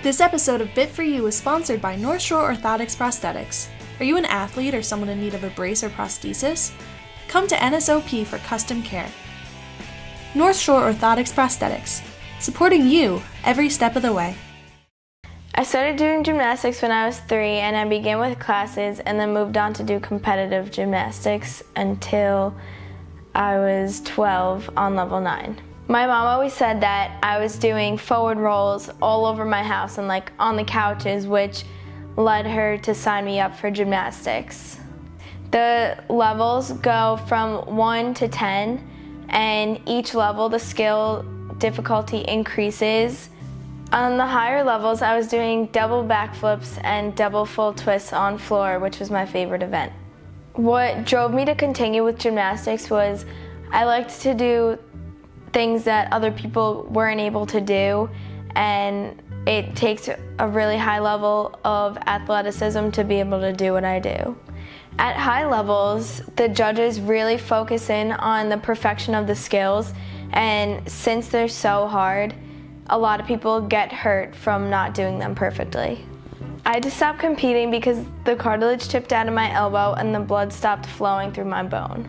This episode of Bit for You is sponsored by North Shore Orthotics Prosthetics. Are you an athlete or someone in need of a brace or prosthesis? Come to NSOP for custom care. North Shore Orthotics Prosthetics, supporting you every step of the way. I started doing gymnastics when I was 3, and I began with classes and then moved on to do competitive gymnastics until I was 12 on level 9. My mom always said that I was doing forward rolls all over my house and like on the couches, which led her to sign me up for gymnastics. The levels go from 1 to 10, and each level the skill difficulty increases. On the higher levels, I was doing double backflips and double full twists on floor, which was my favorite event. What drove me to continue with gymnastics was I liked to do things that other people weren't able to do, and it takes a really high level of athleticism to be able to do what I do. At high levels, the judges really focus in on the perfection of the skills, and since they're so hard, a lot of people get hurt from not doing them perfectly. I had to stop competing because the cartilage chipped out of my elbow and the blood stopped flowing through my bone.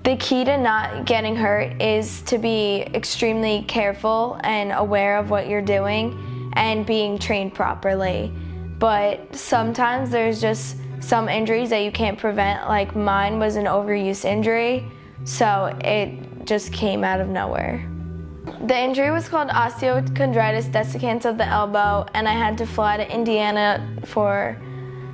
The key to not getting hurt is to be extremely careful and aware of what you're doing and being trained properly. But sometimes there's just some injuries that you can't prevent, like mine was an overuse injury, so it just came out of nowhere. The injury was called osteochondritis dissecans of the elbow, and I had to fly to Indiana for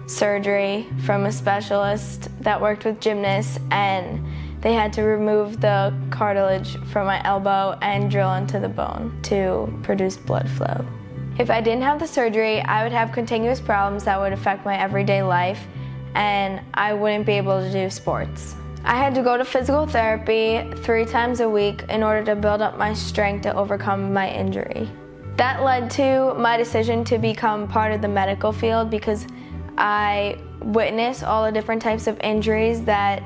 surgery from a specialist that worked with gymnasts, and they had to remove the cartilage from my elbow and drill into the bone to produce blood flow. If I didn't have the surgery, I would have continuous problems that would affect my everyday life, and I wouldn't be able to do sports. I had to go to physical therapy 3 times a week in order to build up my strength to overcome my injury. That led to my decision to become part of the medical field because I witnessed all the different types of injuries that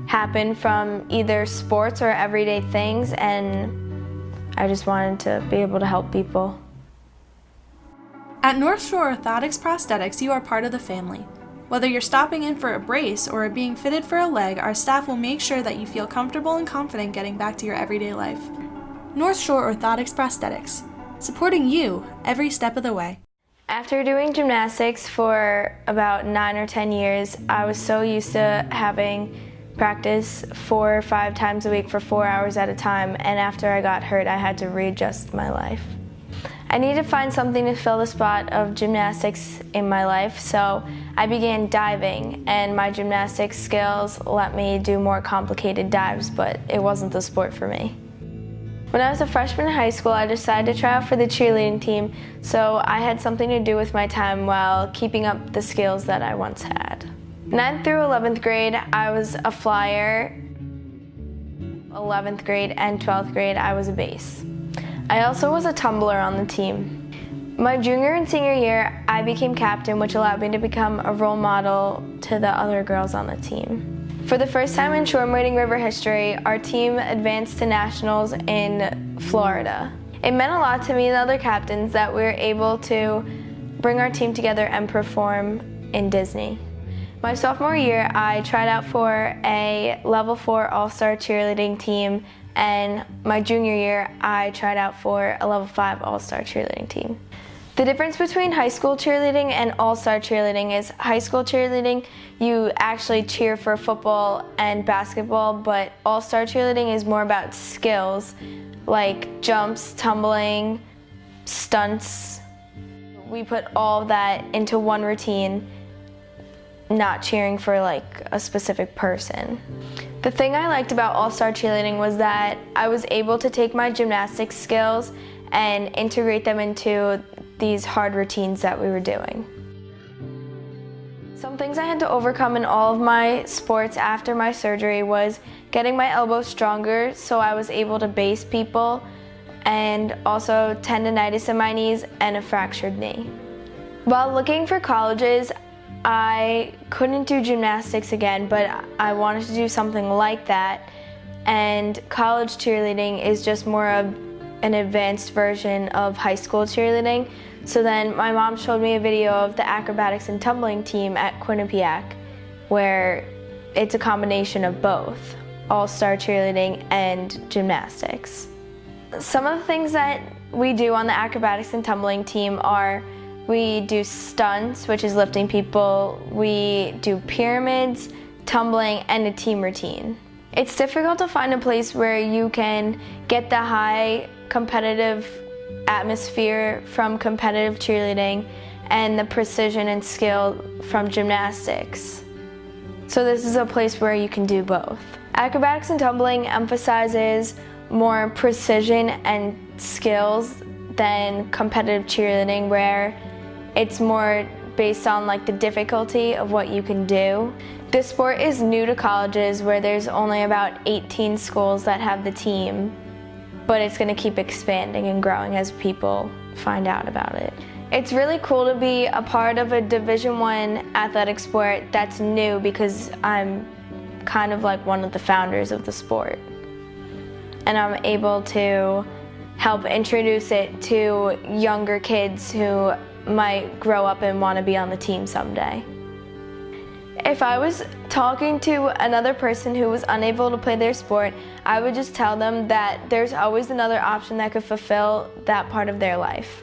happen from either sports or everyday things, and I just wanted to be able to help people. At North Shore Orthotics Prosthetics, you are part of the family. Whether you're stopping in for a brace or are being fitted for a leg, our staff will make sure that you feel comfortable and confident getting back to your everyday life. North Shore Orthotics Prosthetics, supporting you every step of the way. After doing gymnastics for about 9 or 10 years, I was so used to having practice 4 or 5 times a week for 4 hours at a time, and after I got hurt, I had to readjust my life. I needed to find something to fill the spot of gymnastics in my life, so I began diving, and my gymnastics skills let me do more complicated dives, but it wasn't the sport for me. When I was a freshman in high school, I decided to try out for the cheerleading team, so I had something to do with my time while keeping up the skills that I once had. 9th through 11th grade, I was a flyer. 11th grade and 12th grade, I was a base. I also was a tumbler on the team. My junior and senior year, I became captain, which allowed me to become a role model to the other girls on the team. For the first time in Shore Wading River history, our team advanced to nationals in Florida. It meant a lot to me and the other captains that we were able to bring our team together and perform in Disney. My sophomore year, I tried out for a level 4 all-star cheerleading team, and my junior year, I tried out for a level 5 all-star cheerleading team. The difference between high school cheerleading and all-star cheerleading is high school cheerleading, you actually cheer for football and basketball, but all-star cheerleading is more about skills like jumps, tumbling, stunts. We put all of that into one routine, not cheering for like a specific person. The thing I liked about all-star cheerleading was that I was able to take my gymnastics skills and integrate them into these hard routines that we were doing. Some things I had to overcome in all of my sports after my surgery was getting my elbow stronger so I was able to base people, and also tendonitis in my knees and a fractured knee. While looking for colleges, I couldn't do gymnastics again, but I wanted to do something like that, and college cheerleading is just more of an advanced version of high school cheerleading, So then my mom showed me a video of the acrobatics and tumbling team at Quinnipiac, where it's a combination of both, all-star cheerleading and gymnastics. Some of the things that we do on the acrobatics and tumbling team are we do stunts, which is lifting people, we do pyramids, tumbling, and a team routine. It's difficult to find a place where you can get the high competitive atmosphere from competitive cheerleading and the precision and skill from gymnastics. So this is a place where you can do both. Acrobatics and tumbling emphasizes more precision and skills than competitive cheerleading, where it's more based on like the difficulty of what you can do. This sport is new to colleges, where there's only about 18 schools that have the team, but it's going to keep expanding and growing as people find out about it. It's really cool to be a part of a Division I athletic sport that's new, because I'm kind of like one of the founders of the sport. And I'm able to help introduce it to younger kids who might grow up and want to be on the team someday. If I was talking to another person who was unable to play their sport, I would just tell them that there's always another option that could fulfill that part of their life.